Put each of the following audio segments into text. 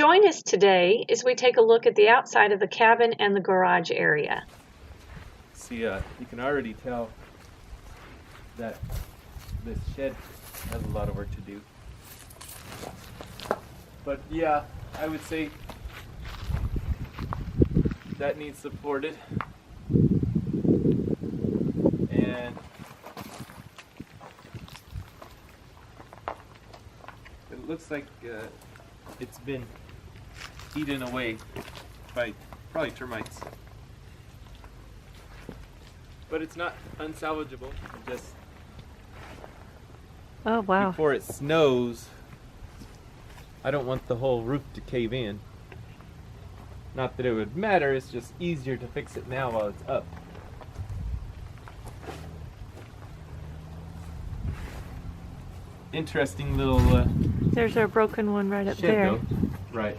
join us today as we take a look at the outside of the cabin and the garage area. See, you can already tell that this shed has a lot of work to do. But yeah, I would say that needs supported. And it looks like it's been eaten away by probably termites. But it's not unsalvageable. Just oh wow! Before it snows, I don't want the whole roof to cave in. Not that it would matter. It's just easier to fix it now while it's up. Interesting little. There's a broken one right up shed, there. Though. Right.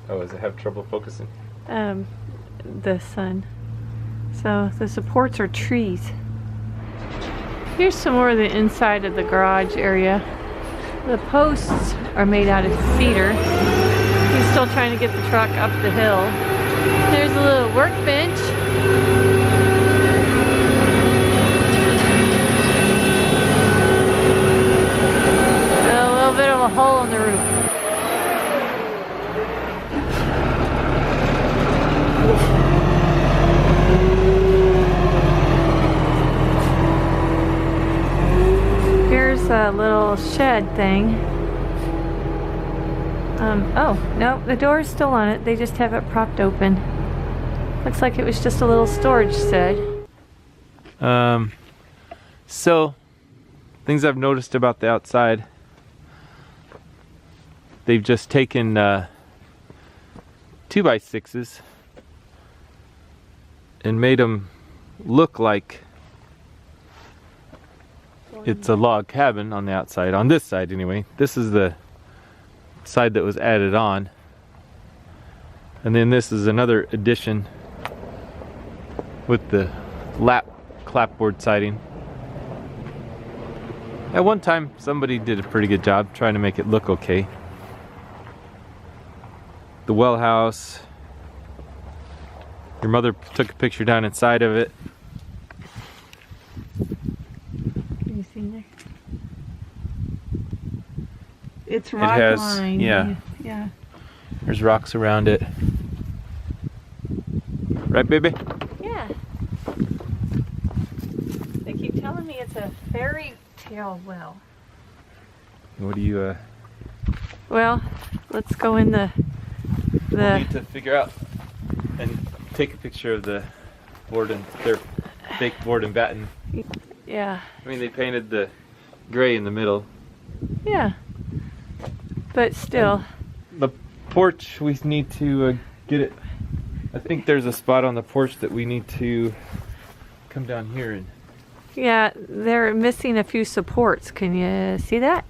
Oh, does it have trouble focusing? The sun. So the supports are trees. Here's some more of the inside of the garage area. The posts are made out of cedar. He's still trying to get the truck up the hill. There's a little workbench. A little bit of a hole in the roof. Here's a little shed thing. Oh, no, the door is still on it. They just have it propped open. Looks like it was just a little storage shed. So, things I've noticed about the outside. They've just taken 2x6s and made them look like it's a log cabin on the outside. On this side anyway. This is the side that was added on. And then this is another addition with the lap clapboard siding. At one time somebody did a pretty good job trying to make it look okay. The well house. Your mother took a picture down inside of it. You seen there? It's rock lined. Yeah. Yeah. There's rocks around it. Right, baby? Yeah. They keep telling me it's a fairy tale well. What do you Well, let's go in the we'll need to figure out and take a picture of the board and their fake board and batten. yeah. I mean, they painted the gray in the middle. Yeah. But still. The porch, we need to get it. I think there's a spot on the porch that we need to come down here and. Yeah, they're missing a few supports. Can you see that?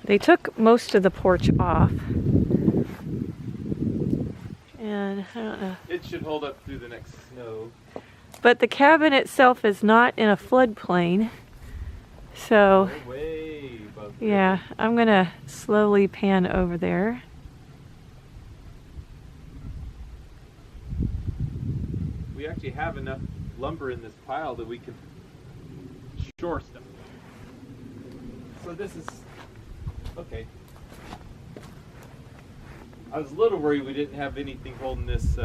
They took most of the porch off. And I don't know. It should hold up through the next snow. But the cabin itself is not in a floodplain. So, Way above yeah, I'm going to slowly pan over there. We actually have enough lumber in this pile that we can shore stuff. So this is okay. I was a little worried we didn't have anything holding this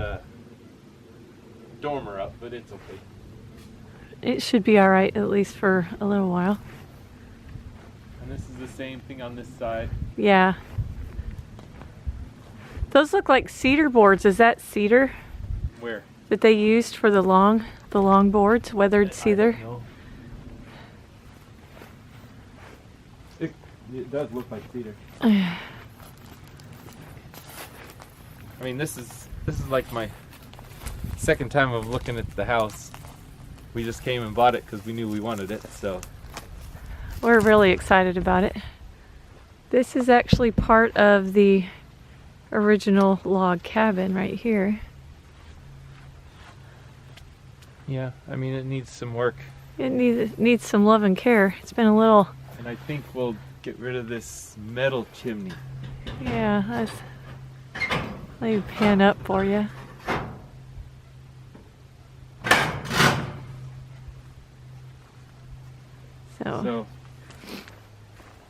dormer up, but it's okay. It should be all right, at least for a little while. And this is the same thing on this side. Yeah. Those look like cedar boards. Is that cedar Where? that they used for the long boards, weathered cedar? I don't know. It does look like cedar. I mean, this is like my second time of looking at the house. We just came and bought it because we knew we wanted it, so. We're really excited about it. This is actually part of the original log cabin right here. Yeah, I mean, it needs some work. It needs some love and care. It's been a little. And I think we'll Get rid of this metal chimney. Yeah, let me pan up for you. So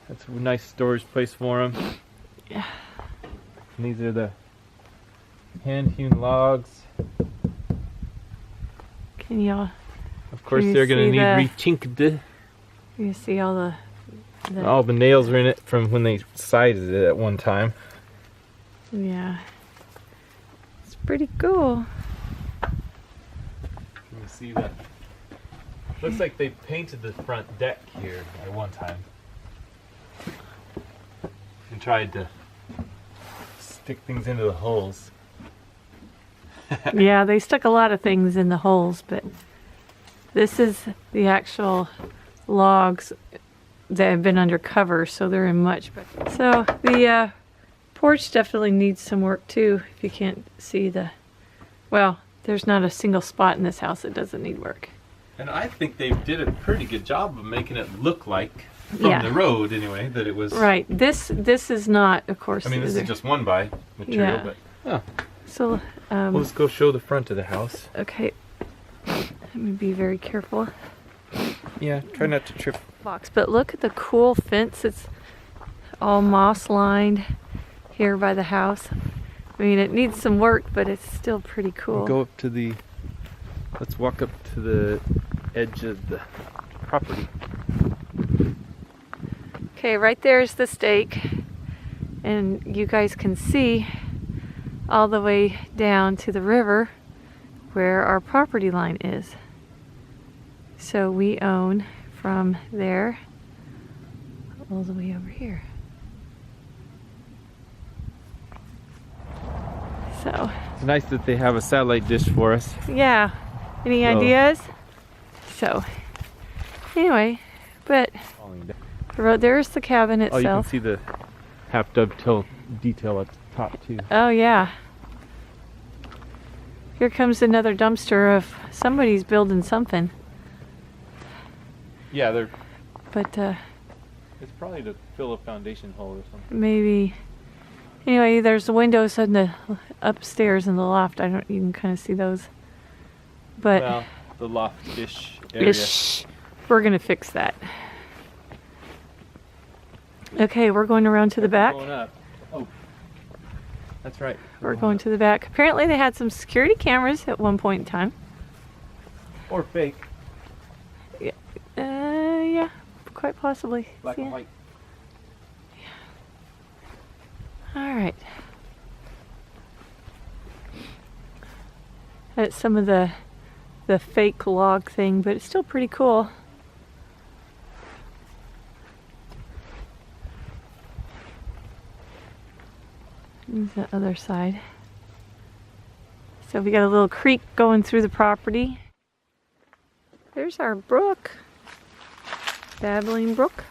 that's a nice storage place for them. Yeah. And these are the hand-hewn logs. Can y'all? Of course, you they're going to see need rechinked. You see all the All the nails are in it from when they sided it at one time. Yeah. It's pretty cool. Can you see that? Looks like they painted the front deck here at one time. And tried to stick things into the holes. Yeah, they stuck a lot of things in the holes, but this is the actual logs that have been undercover, so they're in much better. So the porch definitely needs some work too. If you can't see well, there's not a single spot in this house that doesn't need work. And I think they did a pretty good job of making it look like, from the road anyway, that it was... Right. This is not, of course... I mean, this is just one by material, but... Oh. So, well, let's go show the front of the house. Okay. Let me be very careful. Yeah, try not to trip. Box, but look at the cool fence. It's all moss lined here by the house. I mean, it needs some work, but it's still pretty cool. Go up to the... Let's walk up to the edge of the property. Okay, right there is the stake, and you guys can see all the way down to the river where our property line is. So we own from there all the way over here. So it's nice that they have a satellite dish for us. Yeah. Any ideas? So anyway, but there's the cabin itself. Oh, you can see the half dovetail detail at the top too. Oh yeah. Here comes another dumpster of somebody's building something. Yeah, they're... But it's probably to fill a foundation hole or something. Maybe. Anyway, there's the windows in the upstairs in the loft. You can kind of see those. But well, the loft-ish area. We're gonna fix that. Okay, we're going around to the back. Going up. Oh, that's right. We're going to the back. Apparently they had some security cameras at one point in time. Or fake. Yeah, quite possibly. Black and white. Yeah. All right. That's some of the fake log thing, but it's still pretty cool. Here's the other side. So we got a little creek going through the property. There's our brook. Babbling Brook.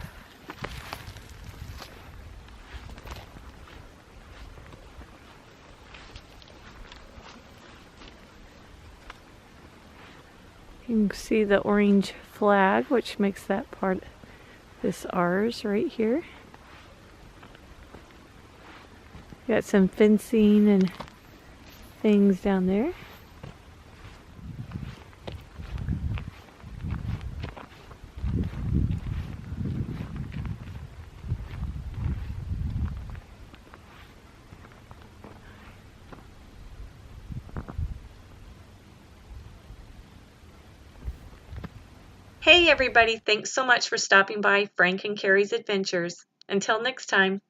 You can see the orange flag, which makes that part, this ours right here. Got some fencing and things down there. Hey everybody, thanks so much for stopping by Frank and Carrie's Adventures. Until next time.